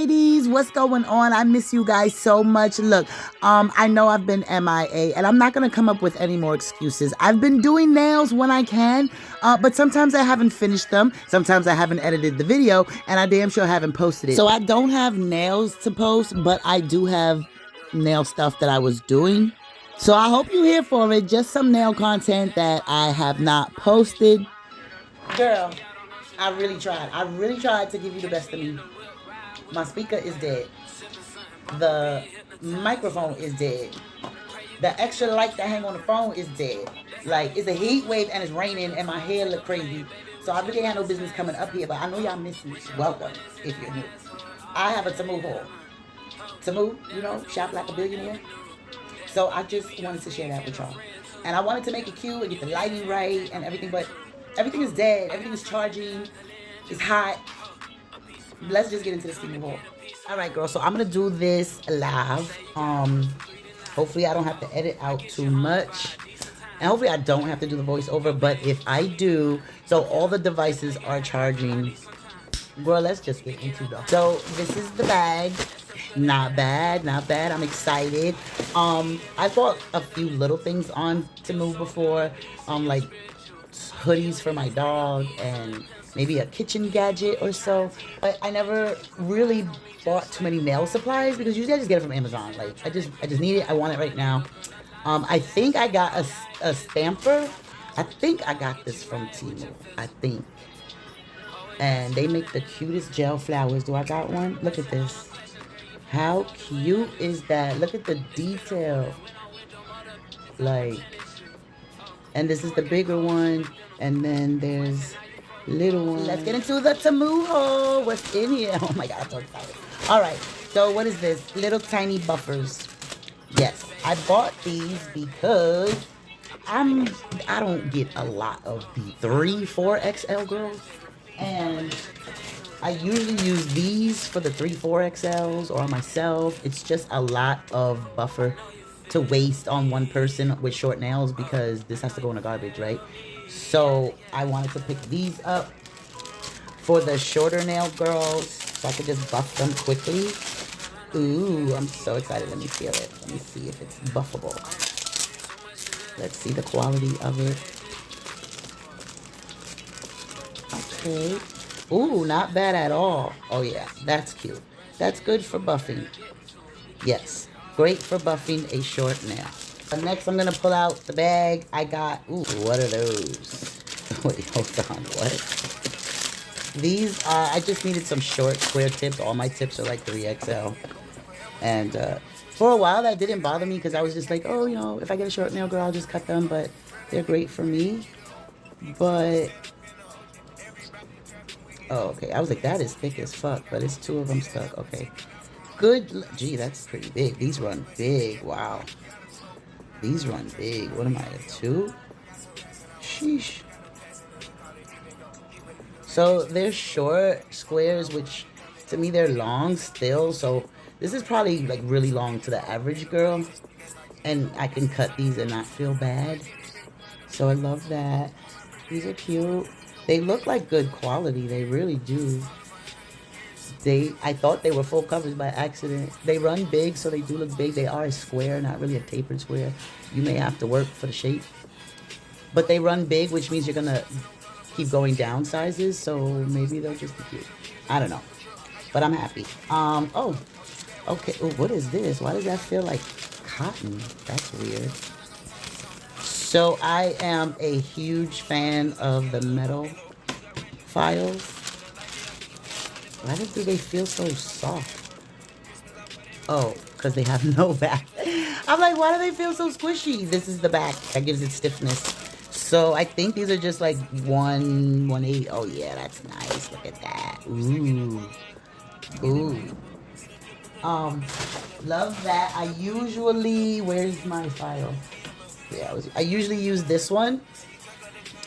ladies, what's going on? I miss you guys so much. Look, I know I've been MIA, and I'm not gonna come up with any more excuses. I've been doing nails when I can, but sometimes I haven't finished them. Sometimes I haven't edited the video, and I damn sure haven't posted it. So I don't have nails to post, but I do have nail stuff that I was doing. So I hope you're here for it. Just some nail content that I have not posted. Girl, I really tried. I really tried to give you the best of me. My speaker is dead. The microphone is dead. The extra light that hang on the phone is dead. Like, it's a heat wave and it's raining and my hair look crazy. So I really had no business coming up here, but I know y'all miss me. Welcome, if you're new. I have a Temu haul. Temu, you know, shop like a billionaire. So I just wanted to share that with y'all. And I wanted to make it cute and get the lighting right and everything, but everything is dead. Everything is charging. It's hot. Let's just get into the steaming haul. All right, girl. So I'm gonna do this live. Hopefully I don't have to edit out too much, and hopefully I don't have to do the voiceover. But if I do, so all the devices are charging. Girl, let's just get into it. So this is the bag. Not bad, not bad. I'm excited. I bought a few little things on Temu before, like hoodies for my dog and maybe a kitchen gadget or so. But I never really bought too many nail supplies because usually I just get it from Amazon. Like I just need it. I want it right now. I think I got a stamper. I think I got this from Temu. I think. And they make the cutest gel flowers. Do I got one? Look at this. How cute is that? Look at the detail. Like, and this is the bigger one. And then there's little one. Let's get into the Temu haul. What's in here? Oh my God, I'm so excited. All right, so what is this? Little tiny buffers. Yes, I bought these because I don't get a lot of the 3-4 XL girls. And I usually use these for the 3-4 XLs or myself. It's just a lot of buffer to waste on one person with short nails because this has to go in the garbage, right? So I wanted to pick these up for the shorter nail girls so I could just buff them quickly. Ooh, I'm so excited. Let me feel it. Let me see if it's buffable. Let's see the quality of it. Okay. Ooh, not bad at all. Oh yeah, that's cute. That's good for buffing. Yes, great for buffing a short nail. Next, I'm gonna pull out the bag. I got, ooh, what are those? Wait, hold on, what? These are, I just needed some short square tips. All my tips are like 3XL. And for a while that didn't bother me because I was just like, oh, you know, if I get a short nail girl, I'll just cut them. But they're great for me. But, oh, okay. I was like, that is thick as fuck. But it's 2 of them stuck. Okay. Good. Gee, that's pretty big. These run big. Wow. These run big. What am I, a 2? Sheesh. So they're short squares, which to me they're long still. So this is probably like really long to the average girl. And I can cut these and not feel bad. So I love that. These are cute. They look like good quality. They really do. I thought they were full coverage by accident. They run big, so they do look big. They are a square, not really a tapered square. You may have to work for the shape. But they run big, which means you're going to keep going down sizes. So maybe they'll just be cute. I don't know. But I'm happy. Oh, okay. Oh, what is this? Why does that feel like cotton? That's weird. So I am a huge fan of the metal files. Why do they feel so soft? Oh, because they have no back. I'm like, why do they feel so squishy? This is the back that gives it stiffness. So I think these are just like 1/8. Oh yeah, that's nice. Look at that. Ooh. Ooh. Love that. I usually, where's my file? Yeah, I usually use this one.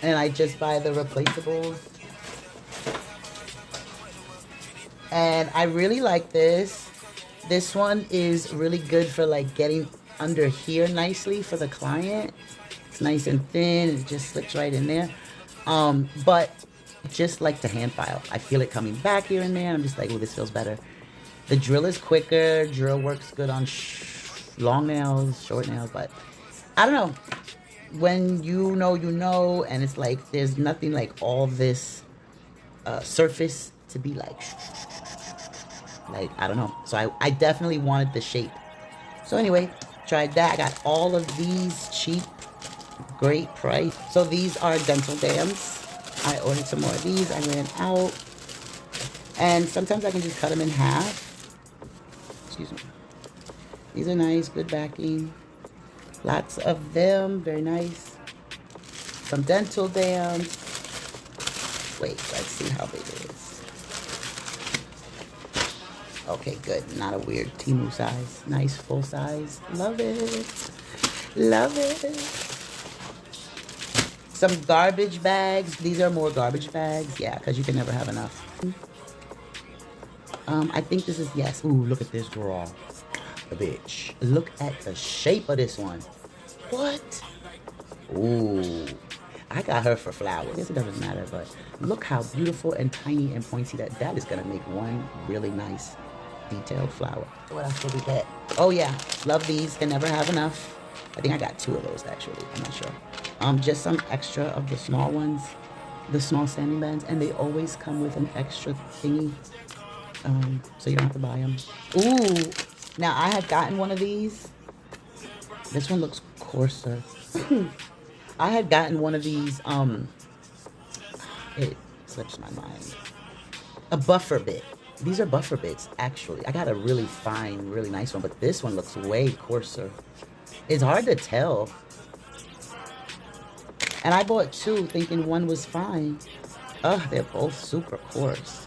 And I just buy the replaceables. And I really like this. This one is really good for like getting under here nicely for the client. It's nice and thin. It just slips right in there. But just like the hand file. I feel it coming back here and there. I'm just like, oh, this feels better. The drill is quicker. Drill works good on long nails, short nails, but I don't know. When you know, and it's like there's nothing like all this surface to be like I don't know. So I definitely wanted the shape. So anyway, tried that. I got all of these cheap, great price. So these are dental dams. I ordered some more of these. I ran out. And sometimes I can just cut them in half. Excuse me. These are nice, good backing. Lots of them, very nice. Some dental dams. Wait, let's see how big it is. Okay, good. Not a weird Temu size. Nice full size. Love it. Love it. Some garbage bags. These are more garbage bags. Yeah, because you can never have enough. I think this is, yes. Ooh, look at this girl. The bitch. Look at the shape of this one. What? Ooh. I got her for flowers. I guess it doesn't matter, but look how beautiful and tiny and pointy that is going to make one really nice detailed flower. What else did we get? Oh yeah, love these. Can never have enough. I think I got 2 of those actually. I'm not sure. Just some extra of the small ones, the small sanding bands, and they always come with an extra thingy. So you don't have to buy them. Ooh, now I had gotten one of these. This one looks coarser. I had gotten one of these, it slips my mind. A buffer bit. These are buffer bits, actually. I got a really fine, really nice one, but this one looks way coarser. It's hard to tell. And I bought 2 thinking one was fine. Ugh, they're both super coarse.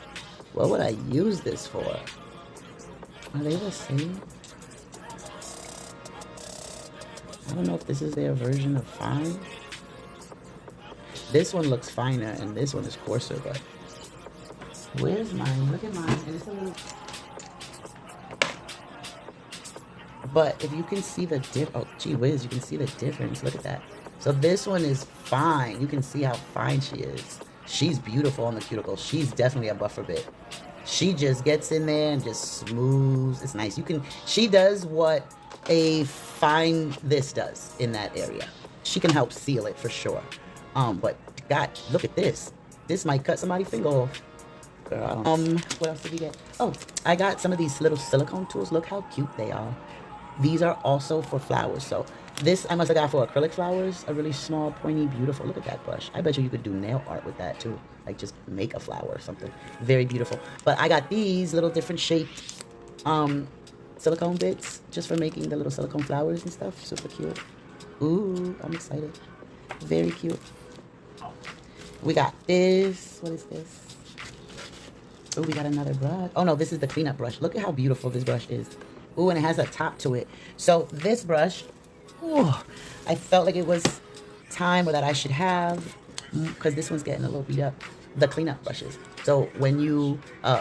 What would I use this for? Are they the same? I don't know if this is their version of fine. This one looks finer and this one is coarser, but where's mine? Look at mine. And it's a little... But if you can see the oh gee whiz, you can see the difference. Look at that. So this one is fine. You can see how fine she is. She's beautiful on the cuticle. She's definitely a buffer bit. She just gets in there and just smooths. It's nice. You can, she does what a fine this does in that area. She can help seal it for sure. But God, look at this. This might cut somebody's finger off. Girl, what else did we get? Oh, I got some of these little silicone tools. Look how cute they are. These are also for flowers. So this I must have got for acrylic flowers. A really small, pointy, beautiful. Look at that brush. I bet you could do nail art with that too. Like just make a flower or something. Very beautiful. But I got these little different shaped silicone bits just for making the little silicone flowers and stuff. Super cute. Ooh, I'm excited. Very cute. We got this. What is this? Oh, we got another brush. Oh no, this is the cleanup brush. Look at how beautiful this brush is. Ooh, and it has a top to it. So this brush, ooh, I felt like it was time that I should have, because this one's getting a little beat up. The cleanup brushes. So when you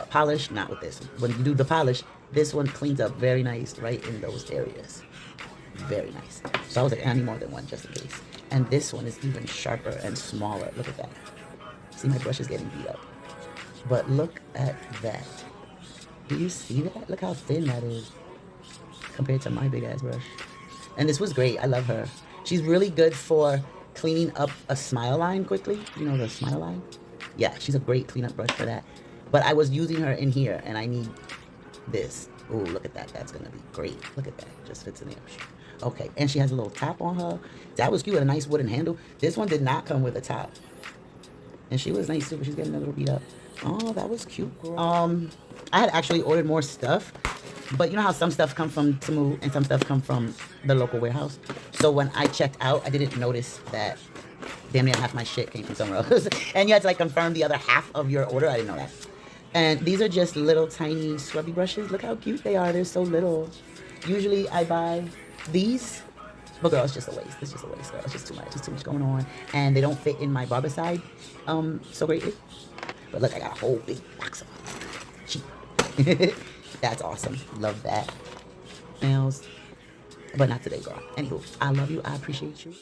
polish, not with this, when you do the polish, this one cleans up very nice right in those areas. Very nice. So I was like, I need more than one just in case. And this one is even sharper and smaller. Look at that. See, my brush is getting beat up. But look at that. Do you see that? Look how thin that is compared to my big ass brush. And this was great. I love her. She's really good for cleaning up a smile line quickly. You know the smile line? Yeah, she's a great cleanup brush for that. But I was using her in here and I need this. Oh, look at that. That's going to be great. Look at that. Just fits in there. Okay, and she has a little top on her. That was cute with a nice wooden handle. This one did not come with a top. And she was nice too, but she's getting a little beat up. Oh, that was cute, girl. I had actually ordered more stuff, but you know how some stuff come from Temu and some stuff come from the local warehouse? So when I checked out, I didn't notice that damn near half my shit came from somewhere else. And you had to like confirm the other half of your order. I didn't know that. And these are just little tiny scrubby brushes. Look how cute they are. They're so little. Usually I buy these, but girl, it's just a waste. It's just a waste, girl. It's just too much. It's too much going on. And they don't fit in my barber side so greatly. But look, I got a whole big box of them. Cheap. That's awesome. Love that. Nails. But not today, girl. Anywho, I love you. I appreciate you.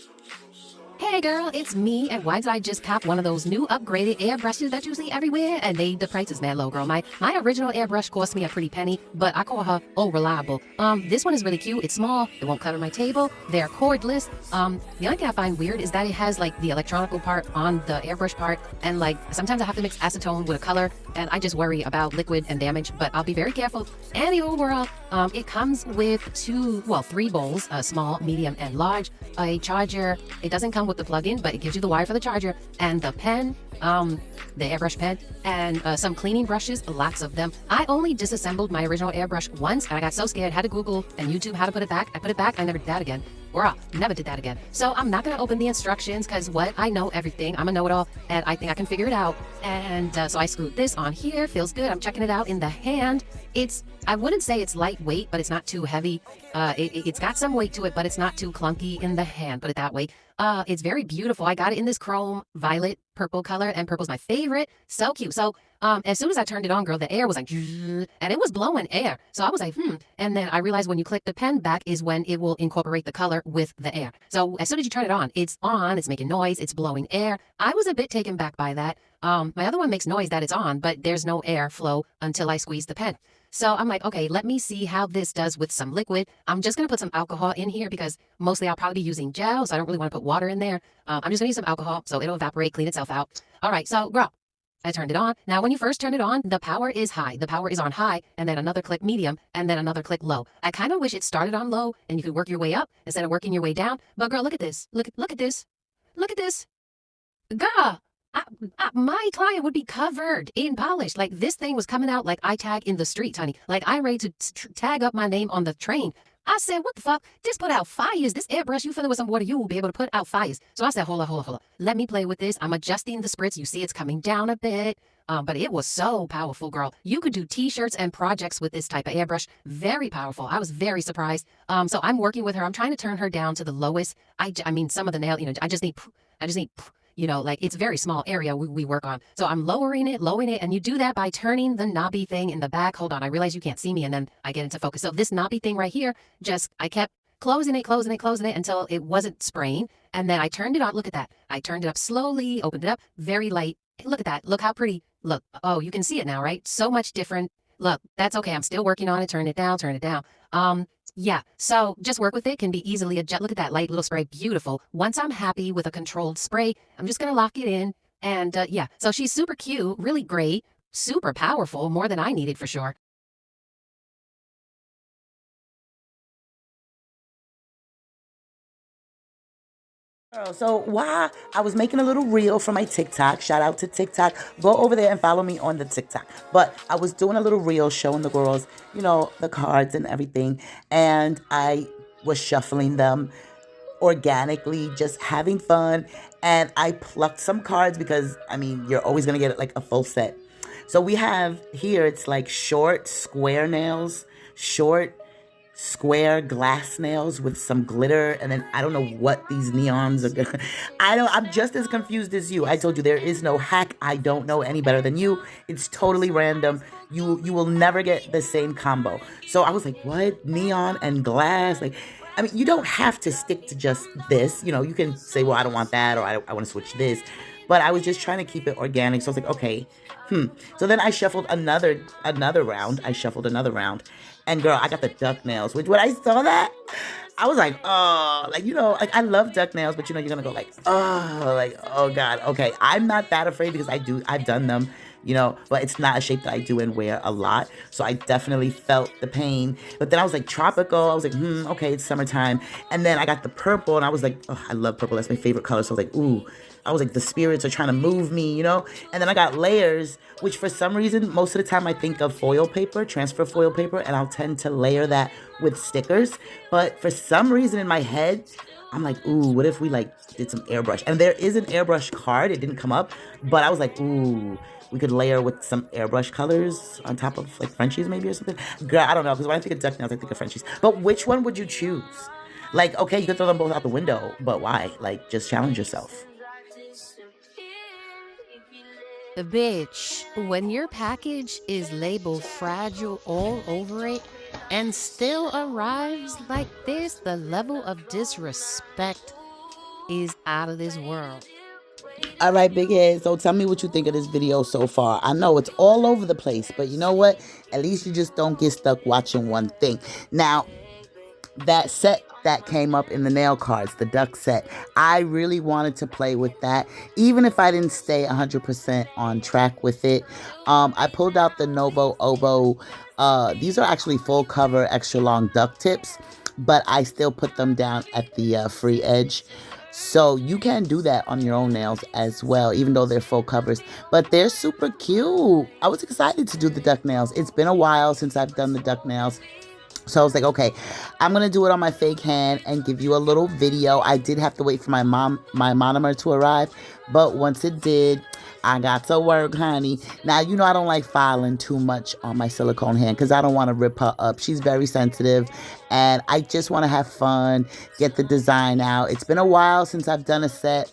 Hey girl, it's me, and why did I just cop one of those new upgraded airbrushes that you see everywhere? And the price is mad low, girl. My original airbrush cost me a pretty penny, but I call her oh reliable. This one is really cute. It's small, it won't clutter my table, they're cordless. The only thing I find weird is that it has like the electronical part on the airbrush part, and like sometimes I have to mix acetone with a color, and I just worry about liquid and damage, but I'll be very careful. Anywho, girl, it comes with three bowls, small, medium, and large, a charger. It doesn't come with the plug-in, but it gives you the wire for the charger and the pen, the airbrush pen, and some cleaning brushes, lots of them. I only disassembled my original airbrush once, and I got so scared, had to Google and YouTube how to put it back. I put it back, I never did that again. Never did that again. So I'm not gonna open the instructions, because I know everything. I'm a know-it-all, and I think I can figure it out. And so I screwed this on here. Feels good. I'm checking it out in the hand. I wouldn't say it's lightweight, but it's not too heavy. It's got some weight to it, but it's not too clunky in the hand, put it that way. It's very beautiful. I got it in this chrome violet purple color, and purple's my favorite. So cute. So as soon as I turned it on, girl, the air was like, and it was blowing air. So I was like, and then I realized when you click the pen back is when it will incorporate the color with the air. So as soon as you turn it on, it's making noise, it's blowing air. I was a bit taken back by that. My other one makes noise that it's on, but there's no air flow until I squeeze the pen. So I'm like, okay, let me see how this does with some liquid. I'm just going to put some alcohol in here because mostly I'll probably be using gel, so I don't really want to put water in there. I'm just going to use some alcohol so it'll evaporate, clean itself out. All right, so girl, I turned it on. Now, when you first turn it on, the power is high. The power is on high, and then another click medium, and then another click low. I kind of wish it started on low, and you could work your way up instead of working your way down. But girl, look at this. Look at this. Look at this. Girl. My client would be covered in polish. Like, this thing was coming out like I tag in the street, honey. Like, I'm ready to tag up my name on the train. I said, what the fuck? This put out fires. This airbrush, you fill it with some water, you will be able to put out fires. So I said, hold on. Let me play with this. I'm adjusting the spritz. You see it's coming down a bit. But it was so powerful, girl. You could do t-shirts and projects with this type of airbrush. Very powerful. I was very surprised. So I'm working with her. I'm trying to turn her down to the lowest. I mean, some of the nail, I just need, like it's a very small area we work on. So I'm lowering it, and you do that by turning the knobby thing in the back. Hold on, I realize you can't see me, and then I get into focus. So this knobby thing right here, I kept closing it until it wasn't spraying. And then I turned it on. Look at that. I turned it up slowly, opened it up, very light. Look at that. Look how pretty. Look. Oh, you can see it now, right? So much different. Look, that's okay. I'm still working on it. Turn it down. Yeah, so just work with it, can be easily adjusted. Look at that light little spray, beautiful. Once I'm happy with a controlled spray, I'm just gonna lock it in. And yeah, so she's super cute, really great, super powerful, more than I needed for sure. Girl, so why I was making a little reel for my TikTok. Shout out to TikTok. Go over there and follow me on the TikTok. But I was doing a little reel showing the girls, the cards and everything. And I was shuffling them organically, just having fun. And I plucked some cards because, you're always going to get like a full set. So we have here, it's like short square nails, short square glass nails with some glitter, and then I don't know what these neons are gonna I'm just as confused as you. I told you there is no hack. I don't know any better than you. It's totally random. You will never get the same combo. So I was like, what? Neon and glass? Like, you don't have to stick to just this. You can say, well, I don't want that, or I want to switch this. But I was just trying to keep it organic. So I was like, okay, So then I shuffled another round. And girl, I got the duck nails, which when I saw that, I was like, oh, like I love duck nails, but you're gonna go like, oh God, okay. I'm not that afraid because I've done them, but it's not a shape that I do and wear a lot. So I definitely felt the pain. But then I was like, tropical. I was like, okay, it's summertime. And then I got the purple, and I was like, oh, I love purple. That's my favorite color. So I was like, ooh. I was like, the spirits are trying to move me, And then I got layers, which for some reason, most of the time I think of foil paper, transfer foil paper, and I'll tend to layer that with stickers. But for some reason in my head, I'm like, ooh, what if we did some airbrush? And there is an airbrush card. It didn't come up, but I was like, ooh, we could layer with some airbrush colors on top of like Frenchies maybe or something. Girl, I don't know, because when I think of duck nails, I think of Frenchies. But which one would you choose? Like, okay, you could throw them both out the window, but why? Like, just challenge yourself. Bitch, when your package is labeled fragile all over it and still arrives like this, the level of disrespect is out of this world. All right, big head. So tell me what you think of this video so far. I know it's all over the place, but you know what? At least you just don't get stuck watching one thing. Now, that set that came up in the nail cards, the duck set, I really wanted to play with that, even if I didn't stay 100% on track with it. I pulled out the Novo Ovo. These are actually full cover, extra long duck tips, but I still put them down at the free edge. So you can do that on your own nails as well, even though they're full covers. But they're super cute. I was excited to do the duck nails. It's been a while since I've done the duck nails. So I was like, okay, I'm going to do it on my fake hand and give you a little video. I did have to wait for my monomer to arrive, but once it did, I got to work, honey. Now, you know I don't like filing too much on my silicone hand because I don't want to rip her up. She's very sensitive, and I just want to have fun, get the design out. It's been a while since I've done a set.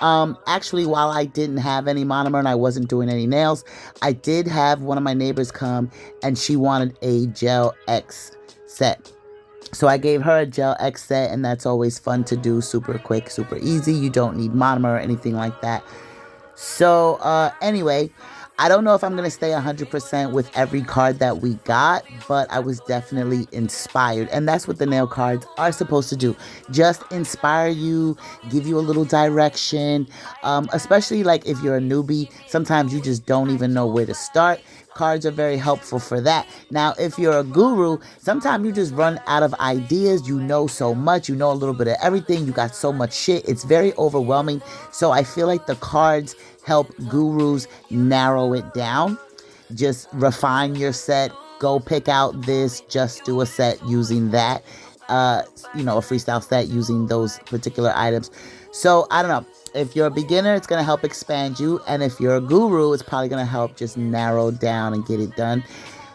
Actually, while I didn't have any monomer and I wasn't doing any nails, I did have one of my neighbors come, and she wanted a Gel X set. So I gave her a Gel X set, and that's always fun to do, super quick, super easy. You don't need monomer or anything like that. So anyway, I don't know if I'm going to stay 100% with every card that we got, but I was definitely inspired. And that's what the nail cards are supposed to do. Just inspire you, give you a little direction, especially like if you're a newbie. Sometimes you just don't even know where to start. Cards are very helpful for that. Now, if you're a guru, sometimes you just run out of ideas. You know so much. You know a little bit of everything. You got so much shit. It's very overwhelming. So I feel like the cards help gurus narrow it down. Just refine your set. Go pick out this. Just do a set using that. A freestyle set using those particular items. So I don't know. If you're a beginner, it's going to help expand you. And if you're a guru, it's probably going to help just narrow down and get it done.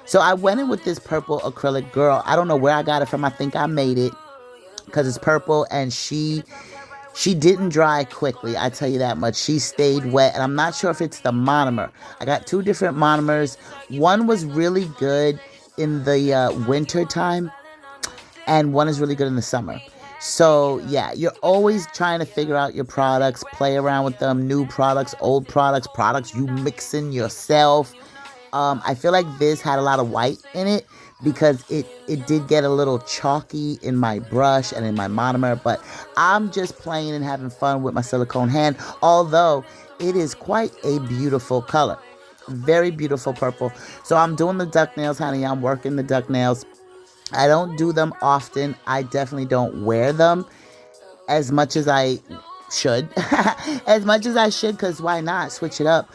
So I went in with this purple acrylic girl. I don't know where I got it from. I think I made it because it's purple, and she didn't dry quickly. I tell you that much. She stayed wet, and I'm not sure if it's the monomer. I got two different monomers. One was really good in the winter time, and one is really good in the summer. So yeah, you're always trying to figure out your products, play around with them, new products, old products you mixing yourself. I feel like this had a lot of white in it because it did get a little chalky in my brush and in my monomer, but I'm just playing and having fun with my silicone hand, although it is quite a beautiful color. Very beautiful purple. So I'm doing the duck nails, honey. I'm working the duck nails. I don't do them often. I definitely don't wear them as much as I should. As much as I should, because why not? Switch it up.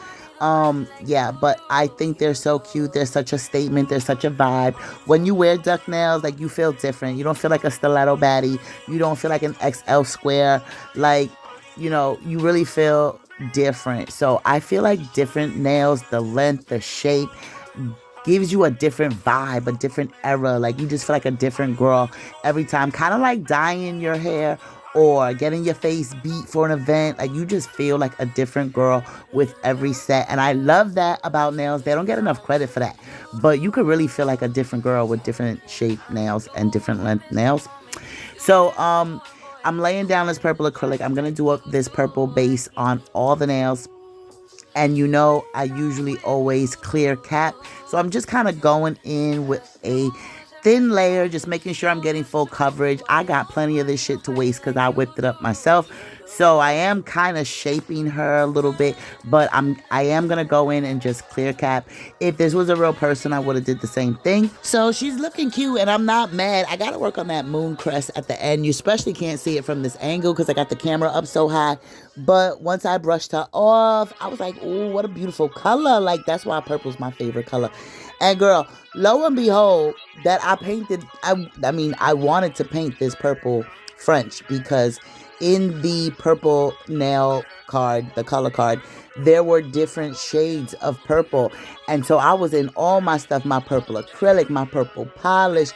Yeah, but I think they're so cute. They're such a statement. They're such a vibe. When you wear duck nails, like, you feel different. You don't feel like a stiletto baddie. You don't feel like an XL square. Like, you really feel different. So I feel like different nails, the length, the shape, gives you a different vibe, a different era. Like, you just feel like a different girl every time. Kind of like dyeing your hair or getting your face beat for an event. Like, you just feel like a different girl with every set. And I love that about nails. They don't get enough credit for that. But you could really feel like a different girl with different shaped nails and different length nails. So, I'm laying down this purple acrylic. I'm going to do this purple base on all the nails. And I usually always clear cap. So I'm just kind of going in with a thin layer, just making sure I'm getting full coverage. I got plenty of this shit to waste because I whipped it up myself. So I am kind of shaping her a little bit, but I am going to go in and just clear cap. If this was a real person, I would have did the same thing. So she's looking cute, and I'm not mad. I got to work on that moon crest at the end. You especially can't see it from this angle because I got the camera up so high. But once I brushed her off, I was like, oh, what a beautiful color. Like, that's why purple's my favorite color. And girl, lo and behold, that I painted, I wanted to paint this purple French because in the purple nail card, the color card, there were different shades of purple. And so I was in all my stuff, my purple acrylic, my purple polish.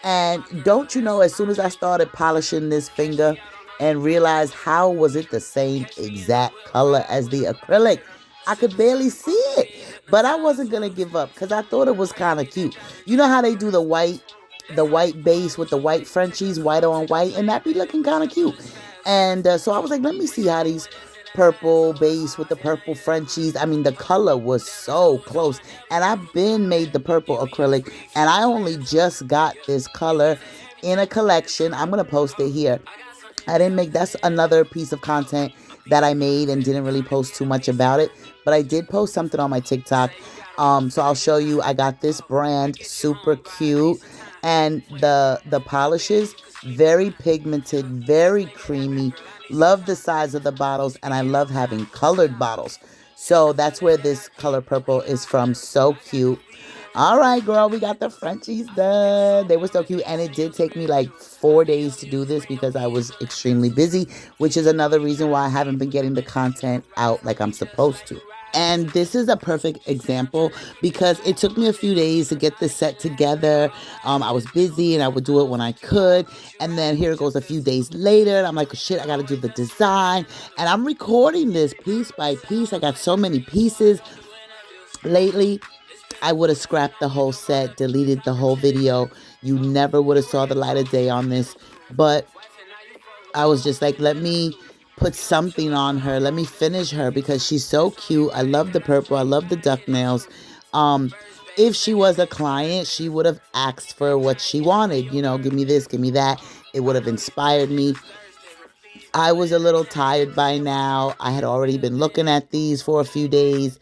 And don't you know, as soon as I started polishing this finger and realized how was it the same exact color as the acrylic, I could barely see it. But I wasn't going to give up because I thought it was kind of cute. You know how they do the white base with the white Frenchies, white on white, and that be looking kind of cute. And so I was like, let me see how these purple base with the purple Frenchies. I mean, the color was so close. And I've been made the purple acrylic, and I only just got this color in a collection. I'm going to post it here. I didn't make, that's another piece of content that I made and didn't really post too much about it, but I did post something on my TikTok. So I'll show you. I got this brand, super cute, and the polishes, very pigmented, very creamy. Love the size of the bottles, and I love having colored bottles. So that's where this color purple is from. So cute. All right, girl, we got the Frenchies done. They were so cute, and it did take me like 4 days to do this because I was extremely busy, which is another reason why I haven't been getting the content out like I'm supposed to. And this is a perfect example because it took me a few days to get this set together. I was busy and I would do it when I could. And then here it goes a few days later. And I'm like, shit, I got to do the design. And I'm recording this piece by piece. I got so many pieces lately. I would have scrapped the whole set, deleted the whole video. You never would have saw the light of day on this. But I was just like, let me put something on her. Let me finish her because she's so cute. I love the purple. I love the duck nails. If she was a client, she would have asked for what she wanted. You know, give me this, give me that. It would have inspired me. I was a little tired by now. I had already been looking at these for a few days,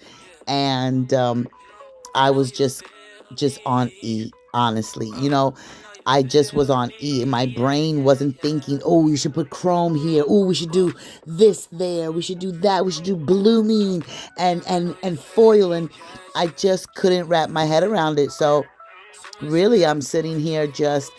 and I was just on E, honestly. You know, I just was on E. My brain wasn't thinking, oh, you should put chrome here. Oh, we should do this there. We should do that. We should do blooming and foil. And I just couldn't wrap my head around it. So really, I'm sitting here just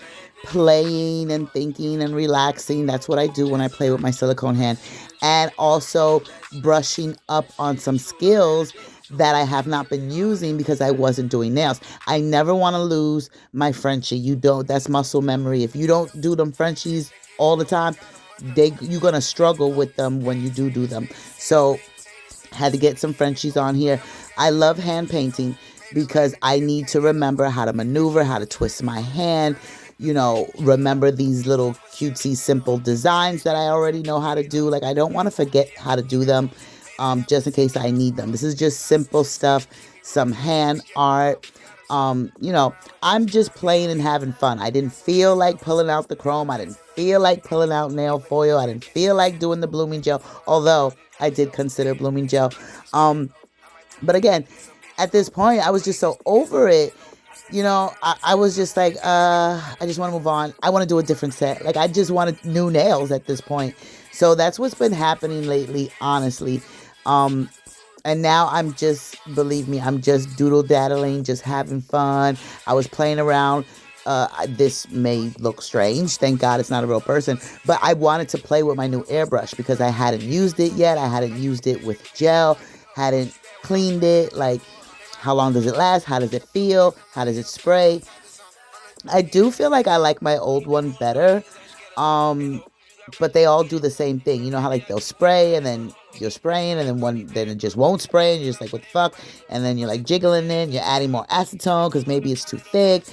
playing and thinking and relaxing. That's what I do when I play with my silicone hand. And also brushing up on some skills that I have not been using because I wasn't doing nails. I never want to lose my Frenchie. You don't. That's muscle memory. If you don't do them Frenchies all the time, you're going to struggle with them when you do them. So had to get some Frenchies on here. I love hand painting because I need to remember how to maneuver, how to twist my hand, you know, remember these little cutesy simple designs that I already know how to do. Like, I don't want to forget how to do them just in case I need them. This is just simple stuff, some hand art. You know, I'm just playing and having fun. I didn't feel like pulling out the chrome. I didn't feel like pulling out nail foil. I didn't feel like doing the blooming gel, although I did consider blooming gel. But again, at this point, I was just so over it. You know, I was just like, I just want to move on. I want to do a different set. Like, I just wanted new nails at this point. So that's what's been happening lately, honestly. And now I'm just, believe me, I'm just doodle-daddling, just having fun. I was playing around. This may look strange. Thank God it's not a real person. But I wanted to play with my new airbrush because I hadn't used it yet. I hadn't used it with gel, hadn't cleaned it. Like, how long does it last? How does it feel? How does it spray? I do feel like I like my old one better. But they all do the same thing. You know how like they'll spray and then you're spraying and then it just won't spray and you're just like, what the fuck? And then you're like jiggling it, you're adding more acetone because maybe it's too thick.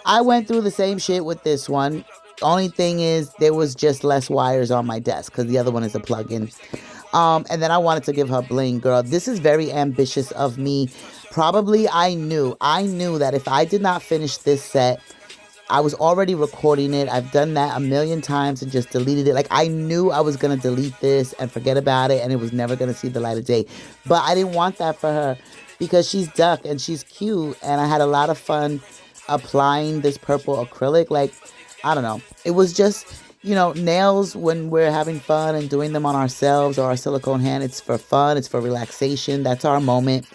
I went through the same shit with this one. Only thing is there was just less wires on my desk because the other one is a plug-in. And then I wanted to give her bling, girl. This is very ambitious of me. Probably I knew that if I did not finish this set, I was already recording it. I've done that a million times and just deleted it. Like, I knew I was going to delete this and forget about it and it was never going to see the light of day. But I didn't want that for her because she's duck and she's cute. And I had a lot of fun applying this purple acrylic. Like, I don't know. It was just, you know, nails when we're having fun and doing them on ourselves or our silicone hand. It's for fun. It's for relaxation. That's our moment.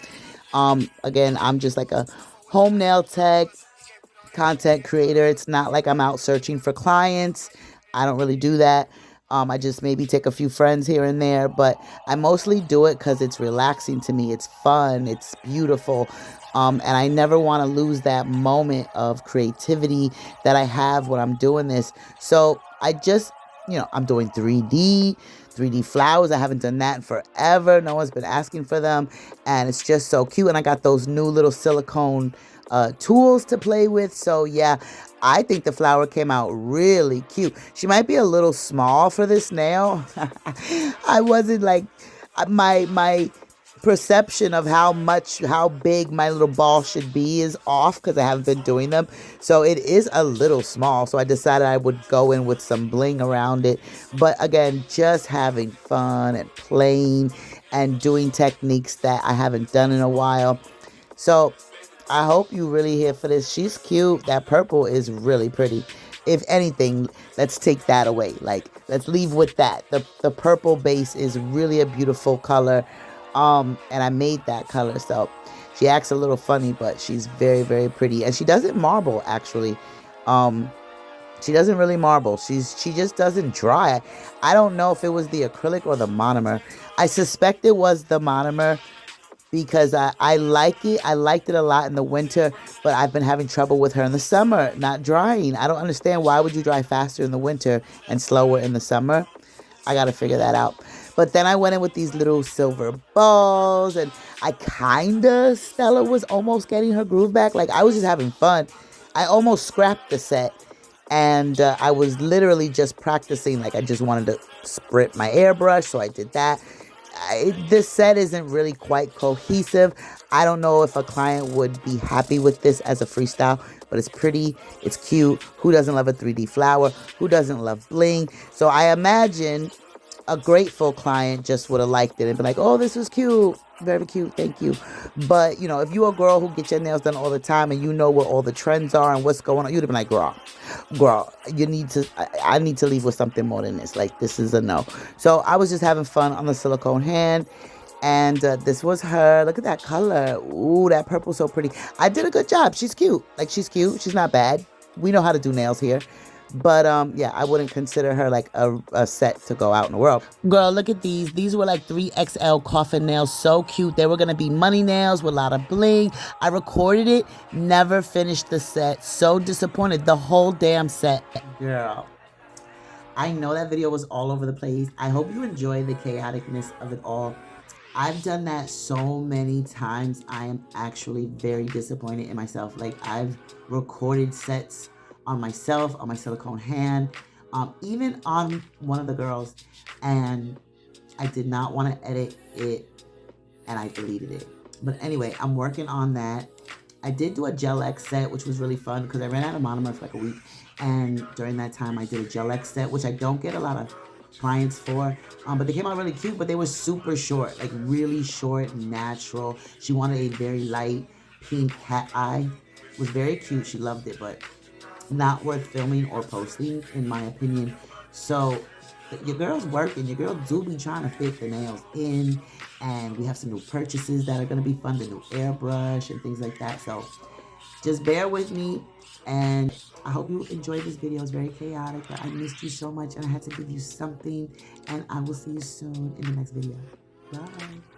Again, I'm just like a home nail tech, content creator. It's not like I'm out searching for clients. I don't really do that. I just maybe take a few friends here and there, but I mostly do it because it's relaxing to me. It's fun. It's beautiful. And I never want to lose that moment of creativity that I have when I'm doing this. So I just, you know, I'm doing 3D 3D flowers. I haven't done that in forever. No one's been asking for them. And it's just so cute. And I got those new little silicone tools to play with. So yeah, I think the flower came out really cute. She might be a little small for this nail. I wasn't like, my perception of how big my little ball should be is off because I haven't been doing them. So it is a little small. So I decided I would go in with some bling around it. But again, just having fun and playing and doing techniques that I haven't done in a while. So I hope you really here for this. She's cute. That purple is really pretty. If anything, let's take that away. Like, let's leave with that. The purple base is really a beautiful color. And I made that color. So she acts a little funny, but she's very, very pretty. And she doesn't marble, actually. She doesn't really marble. She just doesn't dry. I don't know if it was the acrylic or the monomer. I suspect it was the monomer, because I like it. I liked it a lot in the winter, but I've been having trouble with her in the summer, not drying. I don't understand, why would you dry faster in the winter and slower in the summer? I got to figure that out. But then I went in with these little silver balls, and Stella was almost getting her groove back. Like, I was just having fun. I almost scrapped the set, and I was literally just practicing. Like, I just wanted to sprit my airbrush, so I did that. This set isn't really quite cohesive. I don't know if a client would be happy with this as a freestyle, but it's pretty, it's cute. Who doesn't love a 3D flower? Who doesn't love bling? So I imagine a grateful client just would have liked it and be like, oh, this is cute. Very cute. Thank you. But, you know, if you're a girl who gets your nails done all the time and you know what all the trends are and what's going on, you'd have been like, girl, you need to, I need to leave with something more than this. Like, this is a no. So I was just having fun on the silicone hand. And this was her. Look at that color. Ooh, that purple's so pretty. I did a good job. She's cute. Like, she's cute. She's not bad. We know how to do nails here. But yeah, I wouldn't consider her like a set to go out in the world. Girl, look at these. These were like 3XL coffin nails. So cute. They were going to be money nails with a lot of bling. I recorded it. Never finished the set. So disappointed. The whole damn set. Girl, I know that video was all over the place. I hope you enjoy the chaoticness of it all. I've done that so many times. I am actually very disappointed in myself. Like, I've recorded sets on myself, on my silicone hand, even on one of the girls, and I did not want to edit it, and I deleted it. But anyway, I'm working on that. I did do a Gel X set, which was really fun because I ran out of monomer for like a week, and during that time I did a Gel X set, which I don't get a lot of clients for, but they came out really cute, but they were super short, like really short, natural. She wanted a very light pink cat eye. It was very cute. She loved it, but not worth filming or posting, in my opinion. So your girl's working. Your girl do be trying to fit the nails in, and we have some new purchases that are going to be fun, the new airbrush and things like that. So just bear with me, and I hope you enjoyed this video. It's very chaotic, but I missed you so much, and I had to give you something, and I will see you soon in the next video. Bye.